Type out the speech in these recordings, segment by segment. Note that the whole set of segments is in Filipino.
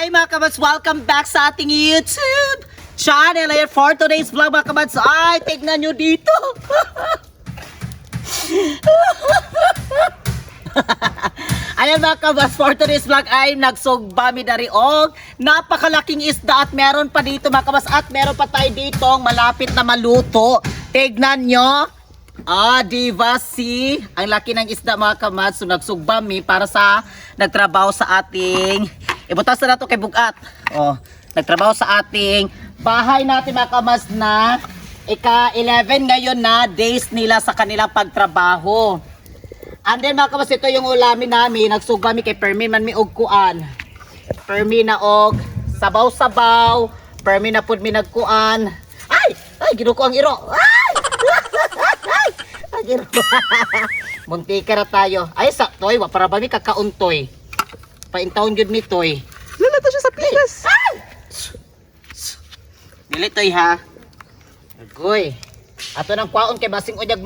Hi mga kabats! Welcome back sa ating YouTube channel. Ayan, for today's vlog mga kabats, ay tignan nyo dito. Ayan mga kabats, for today's vlog ay nagsugbami dari og napakalaking isda at meron pa dito mga kabats at meron pa tayo dito malapit na maluto. Tignan nyo. Diba si ang laki ng isda mga kabats. So nagsugbami para sa nagtrabaho sa ating ibutas na nato kay Bugat. Nagtrabaho sa ating bahay natin mga kamas na ika-11 ngayon na days nila sa kanilang pagtrabaho. And then mga kamas, ito yung ulamin namin. Nagsugami kay Permi man mi og kuan. Permi na og sabaw-sabaw. Permi na pud mi nagkuan. Ay, ginuko ang iro. Ay! Ay, giro. Muntika na tayo. Ay, sa toy, wa para ba mi kakauntoy. Paintawon gyud ni toy. Lalata siya sa pilas. Dili toy ha. Agoy. Ato nang kwaon kay basing unyag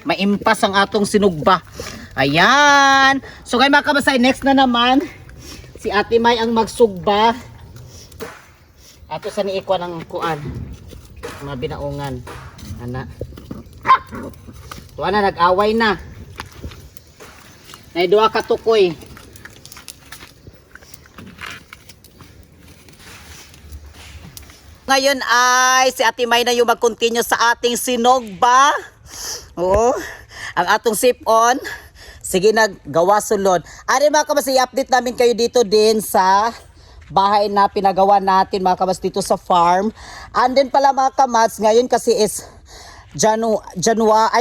maimpas ang atong sinugba. Ayan. So kay mga kabasay, next na naman si Ate May ang magsugba. Ato sa niikwa ng kuan. Mga binaungan. Ana. Tuwa na, nag-away na. Naiduwa ka tukoy. Ngayon ay si Ate May na yung mag-continue sa ating sinogba. Ang atong sip-on. Sige, naggawa sulod. Ari mga kabas, i-update namin kayo dito din sa bahay na pinagawa natin mga kabas dito sa farm. And then pala mga kamats, ngayon kasi is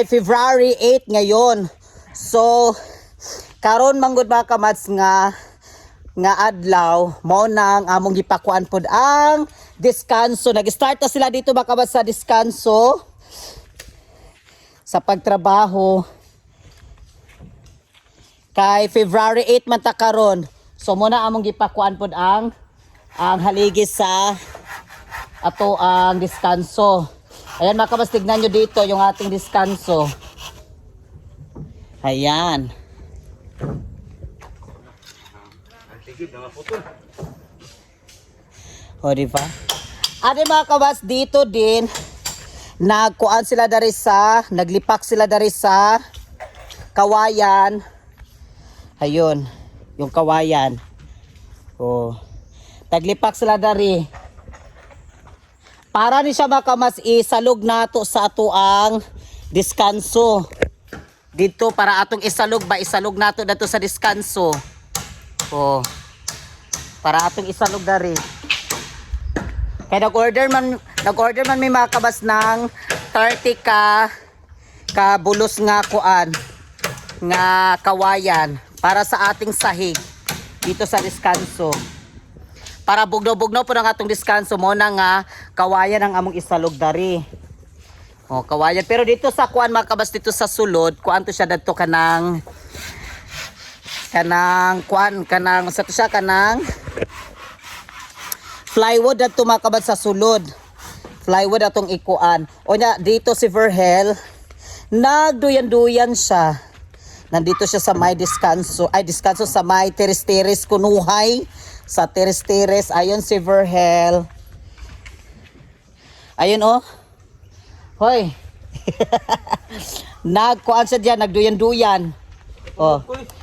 February 8 ngayon. So, karon manggod mga kamats nga adlaw mo nang among gipakuan pod ang diskanso. Nag-start na sila dito mga kamats sa diskanso sa pagtrabaho. Kay February 8 man ta karon. So muna among gipakuan pod ang haligi sa ato ang diskanso. Ayan mga kabas, tignan nyo dito yung ating diskanso. Ayan. O diba? Ate mga kabas, dito din nagkuan sila dari sa, naglipak sila dari sa kawayan. Ayun, yung kawayan. Naglipak sila dari. Para ni siya makamas isalog nato sa ato ang diskanso. Dito para atong isalog nato dato sa diskanso. Para atong isalog dari. Kaya nag-order man may makabas ng 30 ka bulos nga kuan nga kawayan para sa ating sahig dito sa diskanso. Para bugnaw-bugnaw po ng atong diskanso mo na nga kawayan ang among isalog dari. Kawayan. Pero dito sa kuan mga kabas, dito sa sulod, kuan to siya dadto kanang plywood dadto mga kabas sa sulod. Plywood atong ikuan. O nya dito si Verhel nagduyan-duyan siya. Nandito siya sa may diskanso sa may teres-teres kunuhay. Sa teres-teres, ayun si Verhel. Ayun Hoy. Nagkuan siya diyan, nagduyan-duyan.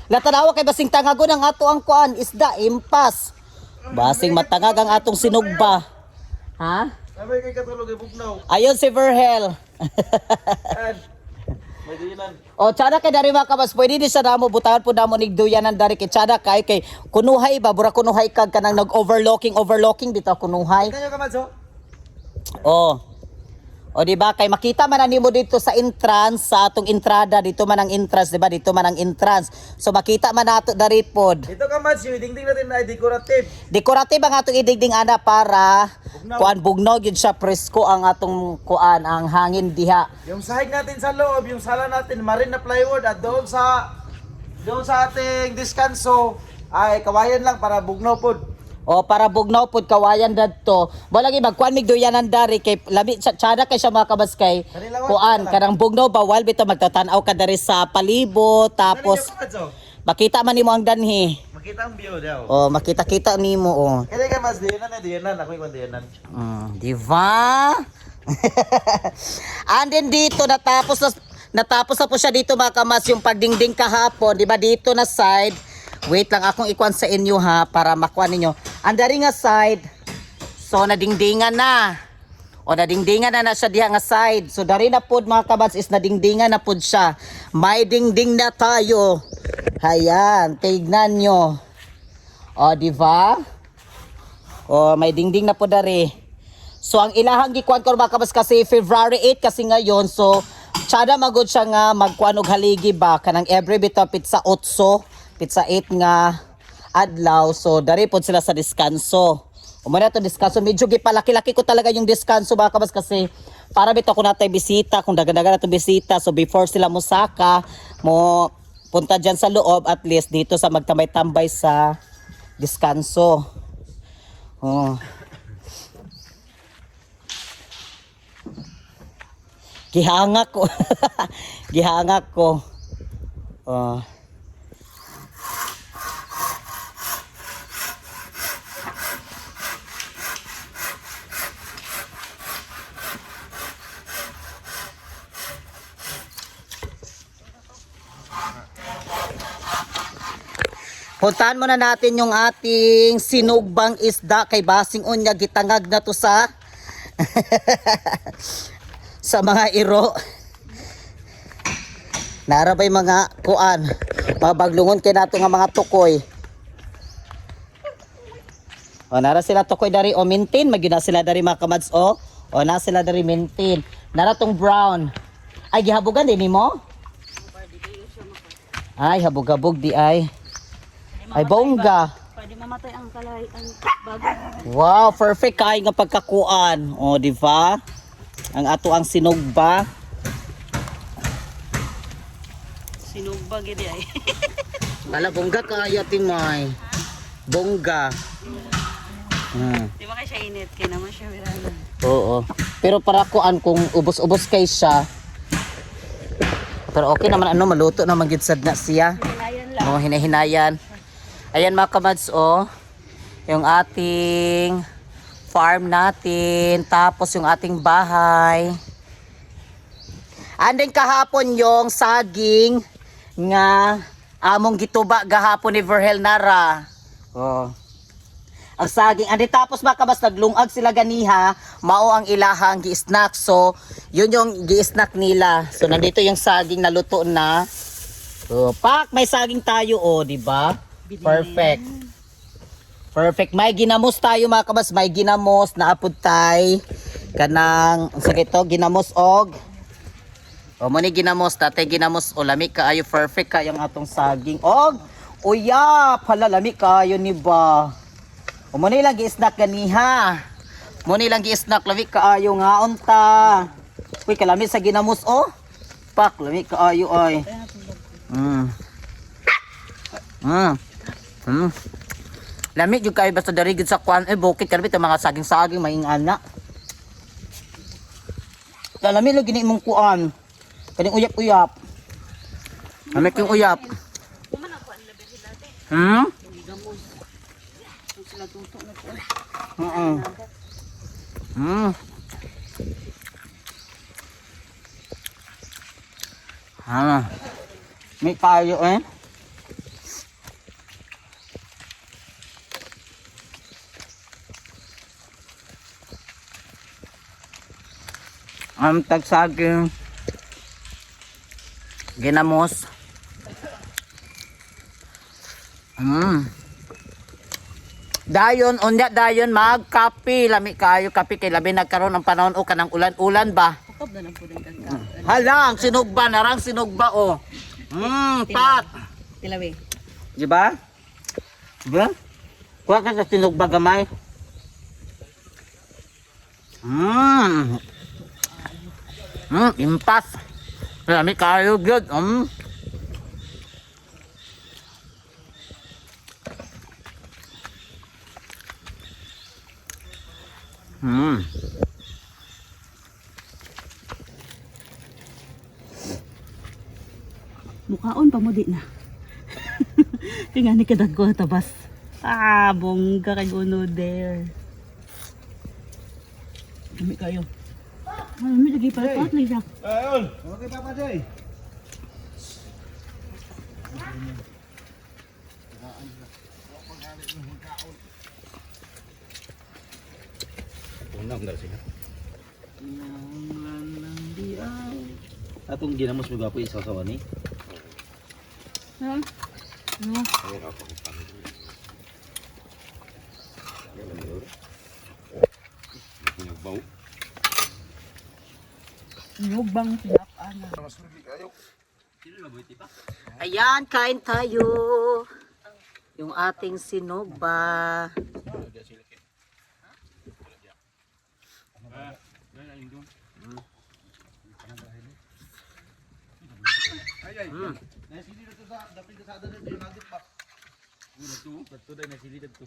Latanawa kay basing tangagon ang ato ang kuan, isda, impas. Basing matangag ang atong sinugba. Ha? Sabay kay katulog ay bugnaw. Ayun si Verhel. May dinan. Tsada kay dari mga kabas, pwede di sa damo butangan po damo nig duyanan dari kay tsada kay kunuhay ba bura kunuhay kag kanang overlocking dito kunuhay. Kanyo ka madso? Di ba kay makita man nimo dito sa entrance sa atong entrada dito man ang entrance, di ba? Dito man ang entrance. So makita man nato dari pod. Dito ka madso, dingding natin na decorative. Decorative ang atong idingding ana para kuan bugnaw gyud siya, presko ang atong kuan ang hangin diha. Yung sahig natin sa loob, yung sala natin marin na plywood at doon sa ating diskanso ay kawayan lang para bugnaw pod. Para bugnaw pod kawayan dadto. Wala gi magkuan mig duyanan dari kay labi tsada kay siya mga kabas kay kuan kanang bugnaw bawal bitaw magtatan-aw ka dari sa palibot tapos Makita man nimo ang danhi. Makita ang view daw. Oh, makita-kita nimo oh. Kaya ka mas diyanan, ako yung diyanan. Di ba? And then dito natapos na po siya dito mga kamas yung pagdingding kahapon, di ba dito na side. Wait lang akong ikuan sa inyo ha para makuha ninyo. Ang dari nga side. So nadingdingan na. O nadingdingan na siya diha nga side. So dari na pod mga kabats is nadingdingan na pod siya. May dingding na tayo. Hayan, tignan nyo. O di ba? O may dingding na pod dari. So ang ilahang gikuan ko mga kabats kasi February 8 kasi ngayon. So tsada magod siya nga magkuan og haligi ba kanang every bit of pizza 8, pizza 8 nga adlaw. So dari pod sila sa diskanso. Umana to diskanso, medyo gipalaki-laki ko talaga yung diskanso mga kabas kasi para bito ko natay bisita, kung daga-daga na to bisita. So before sila musaka, mo punta dyan sa loob at least dito sa magtambay-tambay sa diskanso. Oh. Gihangak ko. Gihangak ko. Oh. Puntahan muna natin yung ating sinugbang isda kay Basing Unya. Gitangag na to sa sa mga iro. Narabay mga kuan. Mabaglungon kay nato nga mga tukoy. O nara sila tukoy dari o mintin. Magina sila dari mga kamads o. O na sila dari mintin. Nara tong brown. Ay gihabugan din mo? Ay habog-habog di ay. Ay bongga. Pwede mamatay ang kalay ang bago. Wow, perfect kay nga pagkakuan. O di ba? Ang ato ang sinugba. Sinugba gid ay. Wala bongga kaya timay. Bongga. Di ba kay siya init kay naman siya wirala. Oo. Pero para kuan kung ubos-ubos kay siya. Pero okay naman ano maluto naman gid sad na siya. Hinayan lang. Oh, hinahinayan. Ayan mga kamads oh. Yung ating farm natin, tapos yung ating bahay. Anding kahapon yung saging nga among gituba gahapon ni Verhel Nara. Oh. Ang saging, andi tapos mga kabas naglungag sila ganiha, mao ang ilahang gi-snack. So, yun yung gi-snack nila. So, nandito yung saging na luto na. So, pak, may saging tayo oh, di ba? Perfect. Perfect. May ginamos tayo mga kabas, may ginamos na apod tay. Kanang, sige to, ginamos og. O mo ni ginamos, tatay ginamos o lami kaayo perfect kayang atong saging. Og, uya, pala lami kaayo ni ba. O mo ni lang gi-snack ganiha. Mo ni lang gi-snack lami kaayo nga unta. Uy, kalami sa ginamos o. Pak, lami kaayo ay. Lami jud kay basta dari gid sa kwan bukit karbi ta mga saging-saging maingana. Lami lagi ni imong kuan. Kaning uyap-uyap. Lami king uyap. Sila tutok na po. May kayo eh. Tagsaging ginamos. Dayon, unya dayon magkapi. Lami kayo kapi kay labi nagkaroon ng panahon o kanang ulan-ulan ba? Kukob na lang po din kagka. Halang sinugba, narang sinugba o. Pat. Tilawi. Di ba? Diba? Kuha ka sa sinugba gamay. Impas. Lami kayo gyud. Mukhaon pa mo di na. Kaya ni kadag ko tabas. Ah, bongga kay uno there. Dami kayo. Ay, may lagi pa patli siya. Ayun. Okay, Papa Jay. Unang dala sila. Atong ginamos mo gapo isaw-sawa ni. Ha? No. Nagbaw. Nugbang pinapana. Ayan, kain tayo. Yung ating sinugba. Nasili dito sa dapit sa ada dito nagit pa. Dito dai nasili dito.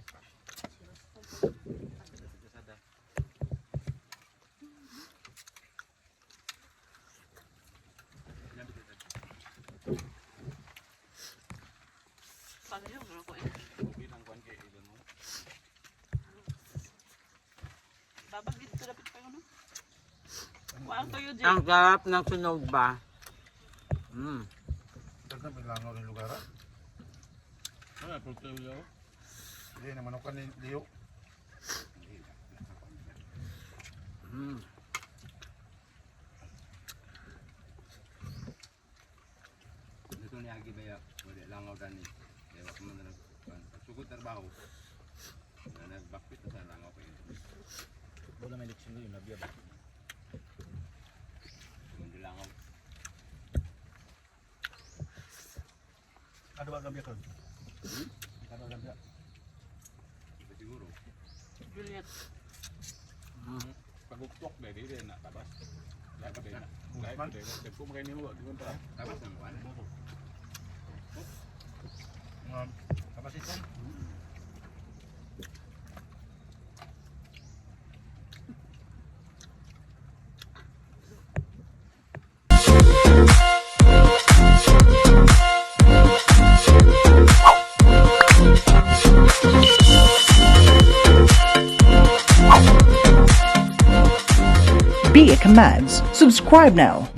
Babag dito dapat pa yun. Wala kayo dyan. Ang sarap ng sinugba. Daghan pa langaw ni lugar. Ah, pulto yo. Hindi naman ako ni Leo. Dito ni agi baya, wala langaw dani. Ewa ko man na sugod trabaho. Nagbakit sa langaw ko yun. Wala may leksyon yun, nabiya ba? Hindi langaw. Ano ba gabi ko? Ano gabi? Iba siguro. Juliet. Paguktok ba, di rin na tabas. Lahat pa din na. Lahat pa din na. Dagko mo kayo ni Huwag. Tabas ng kuwan. Tapos ito. Be It Commands. Subscribe now.